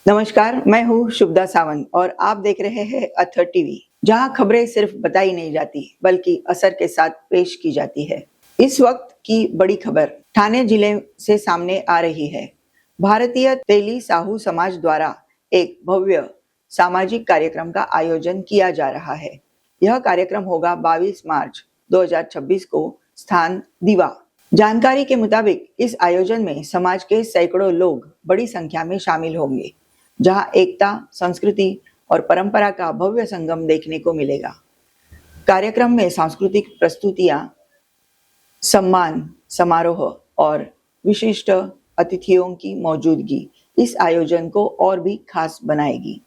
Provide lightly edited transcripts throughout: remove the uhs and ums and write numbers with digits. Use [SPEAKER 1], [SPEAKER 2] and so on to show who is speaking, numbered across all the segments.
[SPEAKER 1] नमस्कार, मैं हूँ शुभदा सावंत और आप देख रहे हैं अथर टीवी, जहां खबरें सिर्फ बताई नहीं जाती बल्कि असर के साथ पेश की जाती है। इस वक्त की बड़ी खबर ठाणे जिले से सामने आ रही है। भारतीय तेली साहू समाज द्वारा एक भव्य सामाजिक कार्यक्रम का आयोजन किया जा रहा है। यह कार्यक्रम होगा 22 मार्च 2026 को, स्थान दीवा। जानकारी के मुताबिक इस आयोजन में समाज के सैकड़ों लोग बड़ी संख्या में शामिल होंगे, जहां एकता, संस्कृति और परंपरा का भव्य संगम देखने को मिलेगा। कार्यक्रम में सांस्कृतिक प्रस्तुतियां, सम्मान समारोह और विशिष्ट अतिथियों की मौजूदगी इस आयोजन को और भी खास बनाएगी।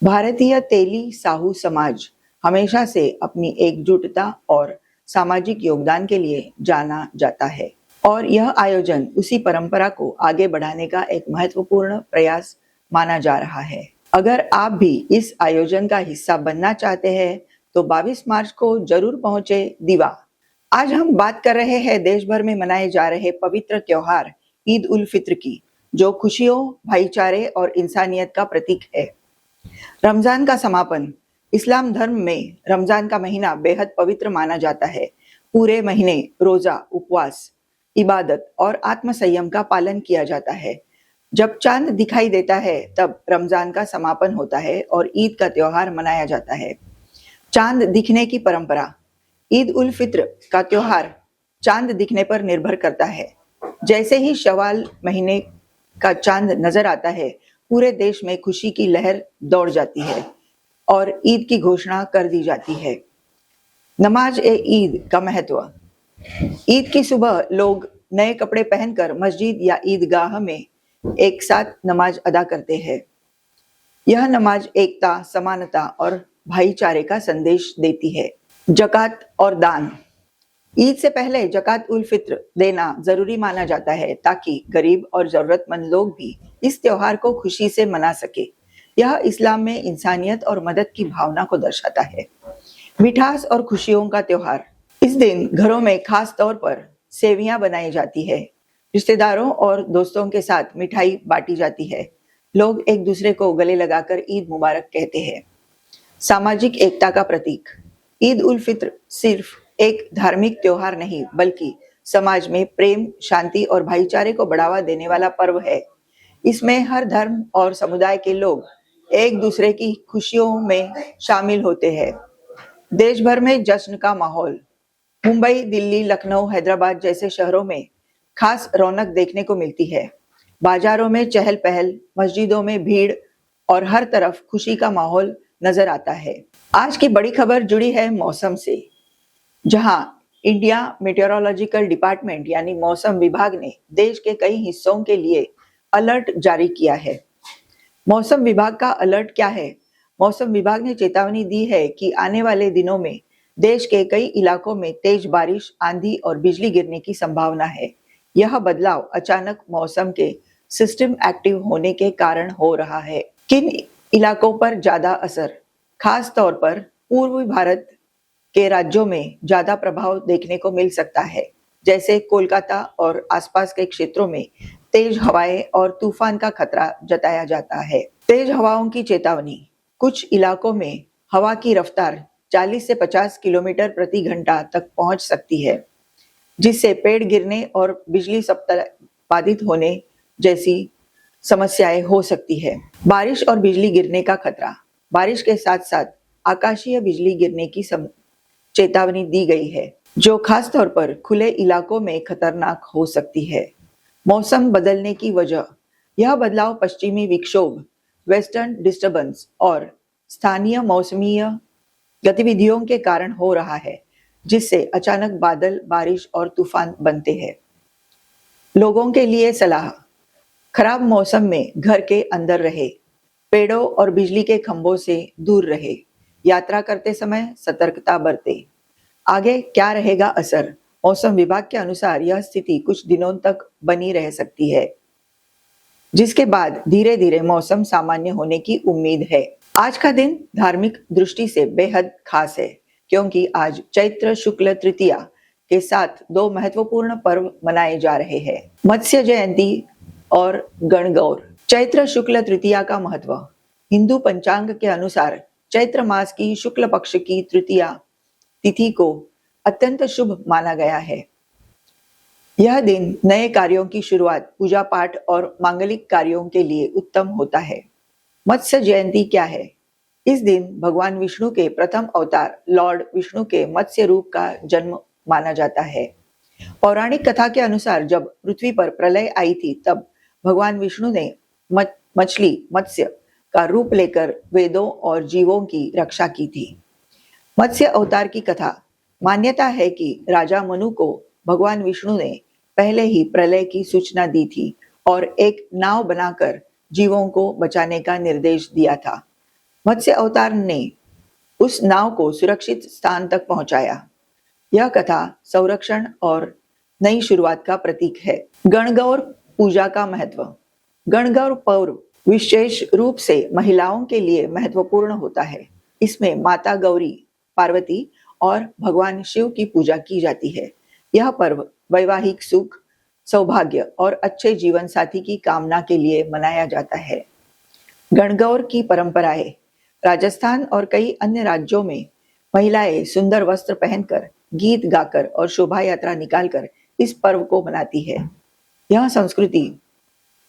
[SPEAKER 1] भारतीय तेली साहू समाज हमेशा से अपनी एकजुटता और सामाजिक योगदान के लिए जाना जाता है और यह आयोजन उसी परंपरा को आगे बढ़ाने का एक महत्वपूर्ण प्रयास माना जा रहा है। अगर आप भी इस आयोजन का हिस्सा बनना चाहते हैं तो 22 मार्च को जरूर पहुंचे दीवा। आज हम बात कर रहे हैं देश भर में मनाए जा रहे पवित्र त्योहार ईद उल फित्र की, जो खुशियों, भाईचारे और इंसानियत का प्रतीक है। रमजान का समापन। इस्लाम धर्म में रमजान का महीना बेहद पवित्र माना जाता है। पूरे महीने रोजा, उपवास, इबादत और आत्मसंयम का पालन किया जाता है। जब चांद दिखाई देता है तब रमजान का समापन होता है और ईद का त्योहार मनाया जाता है। चांद दिखने की परंपरा। ईद उल फित्र का त्योहार चांद दिखने पर निर्भर करता है। जैसे ही शवाल महीने का चांद नजर आता है, पूरे देश में खुशी की लहर दौड़ जाती है और ईद की घोषणा कर दी जाती है। नमाज ए ईद का महत्व। ईद की सुबह लोग नए कपड़े पहनकर मस्जिद या ईदगाह में एक साथ नमाज अदा करते हैं। यह नमाज एकता, समानता और भाईचारे का संदेश देती है। जकात और दान। ईद से पहले जकात उल फित्र देना जरूरी माना जाता है ताकि गरीब और जरूरतमंद लोग भी इस त्योहार को खुशी से मना सके। यह इस्लाम में इंसानियत और मदद की भावना को दर्शाता है। मिठास और खुशियों का त्योहार। इस दिन घरों में खास तौर पर सेवियां बनाई जाती है। रिश्तेदारों और दोस्तों के साथ मिठाई बांटी जाती है। लोग एक दूसरे को गले लगाकर ईद मुबारक कहते हैं। सामाजिक एकता का प्रतीक। ईद उल फित्र सिर्फ एक धार्मिक त्योहार नहीं बल्कि समाज में प्रेम, शांति और भाईचारे को बढ़ावा देने वाला पर्व है। इसमें हर धर्म और समुदाय के लोग एक दूसरे की खुशियों में शामिल होते हैं। देश भर में जश्न का माहौल। मुंबई, दिल्ली, लखनऊ, हैदराबाद जैसे शहरों में खास रौनक देखने को मिलती है। बाजारों में चहल पहल, मस्जिदों में भीड़ और हर तरफ खुशी का माहौल नजर आता है। आज की बड़ी खबर जुड़ी है मौसम से, जहां इंडिया मेटेरोलॉजिकल डिपार्टमेंट यानी मौसम विभाग ने देश के कई हिस्सों के लिए अलर्ट जारी किया है। मौसम विभाग का अलर्ट क्या है? मौसम विभाग ने चेतावनी दी है कि आने वाले दिनों में देश के कई इलाकों में तेज बारिश, आंधी और बिजली गिरने की संभावना है। यह बदलाव अचानक मौसम के सिस्टम एक्टिव होने के कारण हो रहा है। किन इलाकों पर ज्यादा असर? खास तौर पर पूर्वी भारत के राज्यों में ज्यादा प्रभाव देखने को मिल सकता है, जैसे कोलकाता और आसपास के क्षेत्रों में तेज हवाएं और तूफान का खतरा जताया जाता है। तेज हवाओं की चेतावनी। कुछ इलाकों में हवा की रफ्तार 40 से 50 किलोमीटर प्रति घंटा तक पहुंच सकती है, जिससे पेड़ गिरने और बिजली सप्ताह बाधित होने जैसी समस्याएं हो सकती है। बारिश और बिजली गिरने का खतरा। बारिश के साथ साथ आकाशीय बिजली गिरने की चेतावनी दी गई है, जो खास तौर पर खुले इलाकों में खतरनाक हो सकती है। मौसम बदलने की वजह। यह बदलाव पश्चिमी विक्षोभ, वेस्टर्न डिस्टर्बेंस और स्थानीय मौसमीय गतिविधियों के कारण हो रहा है, जिससे अचानक बादल, बारिश और तूफान बनते हैं। लोगों के लिए सलाह। खराब मौसम में घर के अंदर रहे, पेड़ों और बिजली के खंभों से दूर रहे, यात्रा करते समय सतर्कता बरते। आगे क्या रहेगा असर? मौसम विभाग के अनुसार यह स्थिति कुछ दिनों तक बनी रह सकती है, जिसके बाद धीरे धीरे मौसम सामान्य होने की उम्मीद है। आज का दिन धार्मिक दृष्टि से बेहद खास है, क्योंकि आज चैत्र शुक्ल तृतीया के साथ दो महत्वपूर्ण पर्व मनाए जा रहे हैं, मत्स्य जयंती और गणगौर। चैत्र शुक्ल तृतीया का महत्व। हिंदू पंचांग के अनुसार चैत्र मास की शुक्ल पक्ष की तृतीया तिथि को अत्यंत शुभ माना गया है। यह दिन नए कार्यों की शुरुआत, पूजा पाठ और मांगलिक कार्यों के लिए उत्तम होता है। मत्स्य जयंती क्या है? इस दिन भगवान विष्णु के प्रथम अवतार लॉर्ड विष्णु के मत्स्य रूप का जन्म माना जाता है। पौराणिक कथा के अनुसार जब पृथ्वी पर प्रलय आई थी तब भगवान विष्णु ने मछली मत्स्य का रूप लेकर वेदों और जीवों की रक्षा की थी। मत्स्य अवतार की कथा। मान्यता है कि राजा मनु को भगवान विष्णु ने पहले ही प्रलय की सूचना दी थी और एक नाव बनाकर जीवों को बचाने का निर्देश दिया था। मत्स्य अवतार ने उस नाव को सुरक्षित स्थान तक पहुंचाया। यह कथा संरक्षण और नई शुरुआत का प्रतीक है। गणगौर पूजा का महत्व। गणगौर पर्व विशेष रूप से महिलाओं के लिए महत्वपूर्ण होता है। इसमें माता गौरी, पार्वती और भगवान शिव की पूजा की जाती है। यह पर्व वैवाहिक सुख, सौभाग्य और अच्छे जीवन साथी की कामना के लिए मनाया जाता है। गणगौर की परंपराएं। राजस्थान और कई अन्य राज्यों में महिलाएं सुंदर वस्त्र पहनकर, गीत गाकर और शोभा यात्रा निकालकर इस पर्व को मनाती है। यह संस्कृति,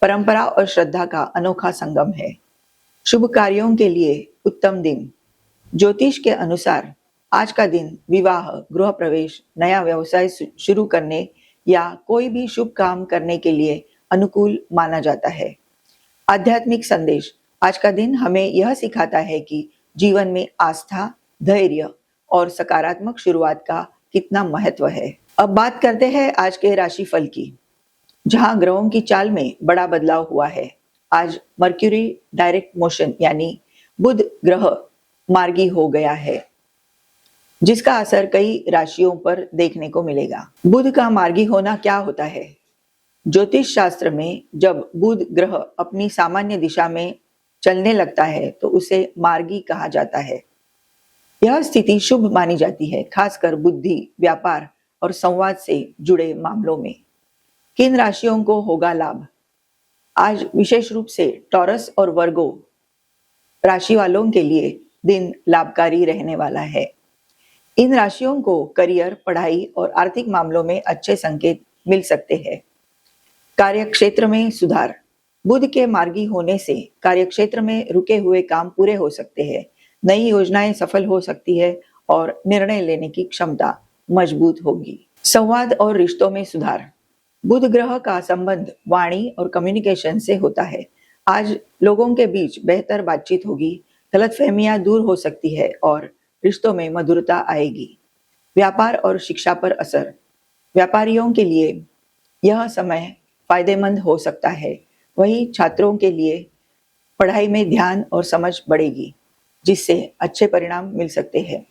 [SPEAKER 1] परंपरा और श्रद्धा का अनोखा संगम है। शुभ कार्यों के लिए उत्तम दिन। ज्योतिष के अनुसार आज का दिन विवाह, गृह प्रवेश, नया व्यवसाय शुरू करने या कोई भी शुभ काम करने के लिए अनुकूल माना जाता है। आध्यात्मिक संदेश। आज का दिन हमें यह सिखाता है कि जीवन में आस्था, धैर्य और सकारात्मक शुरुआत का कितना महत्व है। अब बात करते हैं आज के राशिफल की, जहां ग्रहों की चाल में बड़ा बदलाव हुआ है। आज मर्क्यूरी डायरेक्ट मोशन यानी बुध ग्रह मार्गी हो गया है, जिसका असर कई राशियों पर देखने को मिलेगा। बुध का मार्गी होना क्या होता है? ज्योतिष शास्त्र में जब बुध ग्रह अपनी सामान्य दिशा में चलने लगता है तो उसे मार्गी कहा जाता है। यह स्थिति शुभ मानी जाती है, खासकर बुद्धि, व्यापार और संवाद से जुड़े मामलों में। किन राशियों को होगा लाभ? आज विशेष रूप से टॉरस और वर्गो राशि वालों के लिए दिन लाभकारी रहने वाला है। इन राशियों को करियर, पढ़ाई और आर्थिक मामलों में अच्छे संकेत मिल सकते हैं। कार्यक्षेत्र में सुधार। बुध के मार्गी होने से कार्यक्षेत्र में रुके हुए काम पूरे हो सकते हैं, नई योजनाएं सफल हो सकती है और निर्णय लेने की क्षमता मजबूत होगी। संवाद और रिश्तों में सुधार। बुध ग्रह का संबंध वाणी और कम्युनिकेशन से होता है। आज लोगों के बीच बेहतर बातचीत होगी, गलतफहमियां दूर हो सकती है और रिश्तों में मधुरता आएगी। व्यापार और शिक्षा पर असर। व्यापारियों के लिए यह समय फायदेमंद हो सकता है, वहीं छात्रों के लिए पढ़ाई में ध्यान और समझ बढ़ेगी, जिससे अच्छे परिणाम मिल सकते हैं।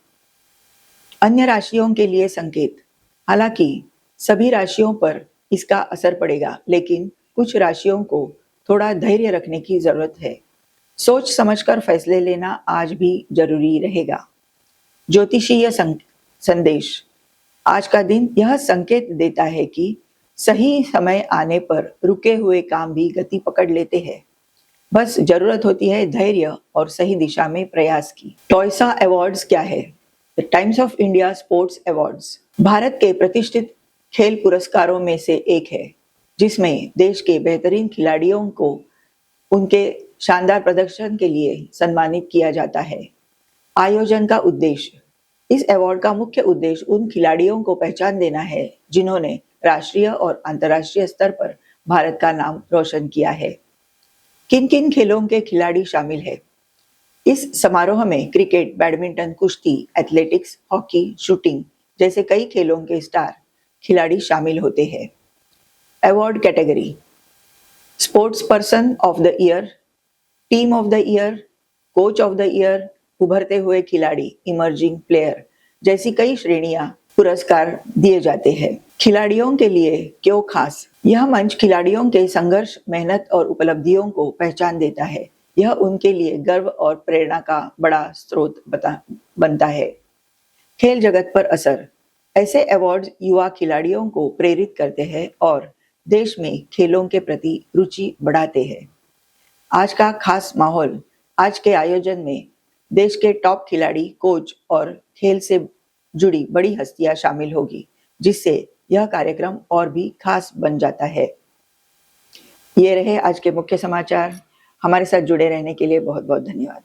[SPEAKER 1] अन्य राशियों के लिए संकेत। हालांकि सभी राशियों पर इसका असर पड़ेगा, लेकिन कुछ राशियों को थोड़ा धैर्य रखने की जरूरत है। सोच समझकर फैसले लेना आज भी जरूरी रहेगा। ज्योतिषीय संदेश। आज का दिन यह संकेत देता है कि सही समय आने पर रुके हुए काम भी गति पकड़ लेते हैं। बस जरूरत होती है धैर्य और सही दिशा में प्रयास की। टॉयसा अवार्ड्स क्या है? The times of India sports awards Bharat के प्रतिष्ठित खेल पुरस्कारों में से एक है, जिसमें देश के बेहतरीन खिलाड़ियों को उनके शानदार प्रदर्शन के लिए सम्मानित किया जाता है। आयोजन का उद्देश्य। इस अवार्ड का मुख्य उद्देश्य उन खिलाड़ियों को पहचान देना है जिन्होंने राष्ट्रीय और अंतर्राष्ट्रीय स्तर पर भारत का नाम रोशन किया है। किन किन खेलों के खिलाड़ी शामिल है? इस समारोह में क्रिकेट, बैडमिंटन, कुश्ती, एथलेटिक्स, हॉकी, शूटिंग जैसे कई खेलों के स्टार खिलाड़ी शामिल होते हैं। Award category. Sports person of the year, team of the year, coach of the year, उभरते हुए खिलाड़ी, इमर्जिंग प्लेयर जैसी कई श्रेणियां पुरस्कार दिए जाते हैं। खिलाड़ियों के लिए क्यों खास? यह मंच खिलाड़ियों के संघर्ष, मेहनत और उपलब्धियों को पहचान देता है। यह उनके लिए गर्व और प्रेरणा का बड़ा स्रोत बनता है। खेल जगत पर असर। ऐसे अवार्ड्स युवा खिलाड़ियों को प्रेरित करते हैं और देश में खेलों के प्रति रुचि बढ़ाते हैं। आज का खास माहौल, आज के आयोजन में देश के टॉप खिलाड़ी, कोच और खेल से जुड़ी बड़ी हस्तियां शामिल होगी, जिससे यह कार्यक्रम और भी खास बन जाता है। ये रहे आज के मुख्य समाचार। हमारे साथ जुड़े रहने के लिए बहुत बहुत धन्यवाद।